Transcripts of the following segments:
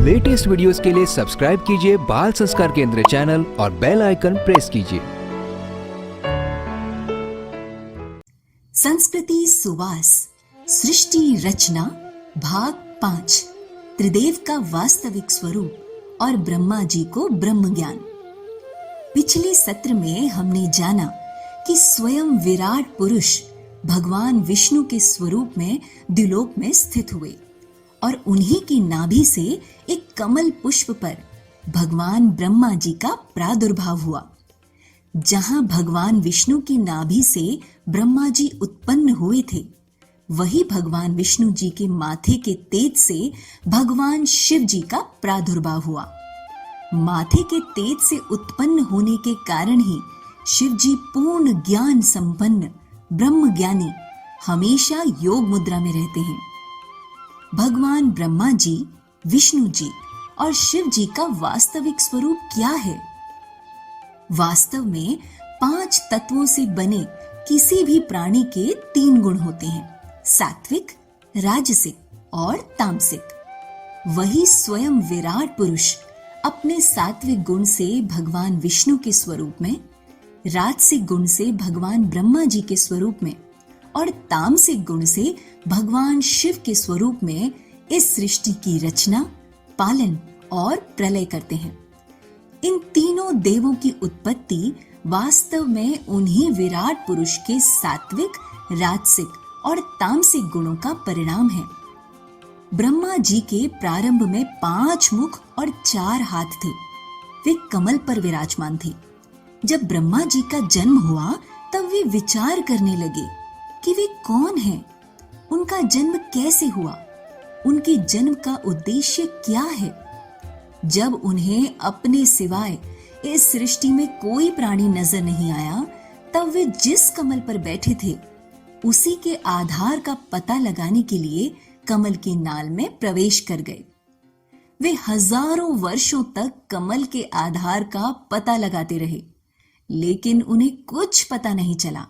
Latest videos के लिए subscribe कीजिए बाल संस्कार केंद्र चैनल और बेल आइकन प्रेस कीजिए। संस्कृति सुवास सृष्टि रचना भाग 5 त्रिदेव का वास्तविक स्वरूप और ब्रह्मा जी को ब्रह्म ज्ञान। पिछले सत्र में हमने जाना कि स्वयं विराट पुरुष भगवान विष्णु के स्वरूप में द्युलोक में स्थित हुए और उन्हीं की नाभि से एक कमल पुष्प पर भगवान ब्रह्मा जी का प्रादुर्भाव हुआ। जहां भगवान विष्णु की नाभि से ब्रह्मा जी उत्पन्न हुए थे, वही भगवान विष्णु जी के माथे के तेज से भगवान शिव जी का प्रादुर्भाव हुआ। माथे के तेज से उत्पन्न होने के कारण ही शिव जी पूर्ण ज्ञान संपन्न ब्रह्म ज्ञानी हमेशा योग मुद्रा में रहते हैं। भगवान ब्रह्मा जी, विष्णु जी और शिव जी का वास्तविक स्वरूप क्या है? वास्तव में 5 तत्वों से बने किसी भी प्राणी के 3 गुण होते हैं, सात्विक, राजसिक और तामसिक। वही स्वयं विराट पुरुष अपने सात्विक गुण से भगवान विष्णु के स्वरूप में, राजसिक गुण से भगवान ब्रह्मा जी के स्वरूप में और तामसिक गुण से भगवान शिव के स्वरूप में इस सृष्टि की रचना, पालन और प्रलय करते हैं। इन तीनों देवों की उत्पत्ति वास्तव में उन्हीं विराट पुरुष के सात्विक, राजसिक और तामसिक गुणों का परिणाम है। ब्रह्मा जी के प्रारंभ में 5 मुख और 4 हाथ थे। वे कमल पर विराजमान थे। जब ब्रह्मा जी का जन्म हुआ तब वे विचार करने लगे कि वे कौन हैं, उनका जन्म कैसे हुआ, उनके जन्म का उद्देश्य क्या है। जब उन्हें अपने सिवाय इस सृष्टि में कोई प्राणी नजर नहीं आया, तब वे जिस कमल पर बैठे थे उसी के आधार का पता लगाने के लिए कमल की नाल में प्रवेश कर गए। वे हजारों वर्षों तक कमल के आधार का पता लगाते रहे, लेकिन उन्हें कुछ पता नहीं चला।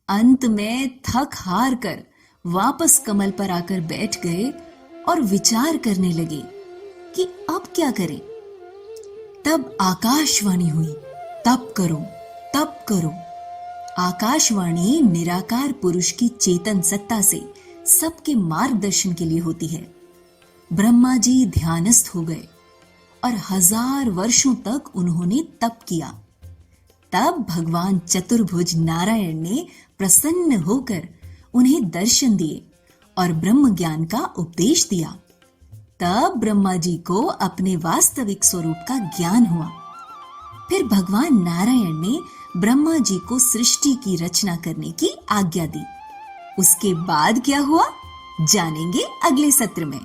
अंत में थक हार कर वापस कमल पर आकर बैठ गए और विचार करने लगे कि अब क्या करें। तब आकाशवाणी हुई, तप करो, तप करो। आकाशवाणी निराकार पुरुष की चेतन सत्ता से सबके मार्गदर्शन के लिए होती है। ब्रह्मा जी ध्यानस्थ हो गए और 1000 वर्षों तक उन्होंने तप किया। तब भगवान चतुर्भुज नारायण ने प्रसन्न होकर उन्हें दर्शन दिए और ब्रह्म ज्ञान का उपदेश दिया। तब ब्रह्मा जी को अपने वास्तविक स्वरूप का ज्ञान हुआ। फिर भगवान नारायण ने ब्रह्मा जी को सृष्टि की रचना करने की आज्ञा दी। उसके बाद क्या हुआ, जानेंगे अगले सत्र में।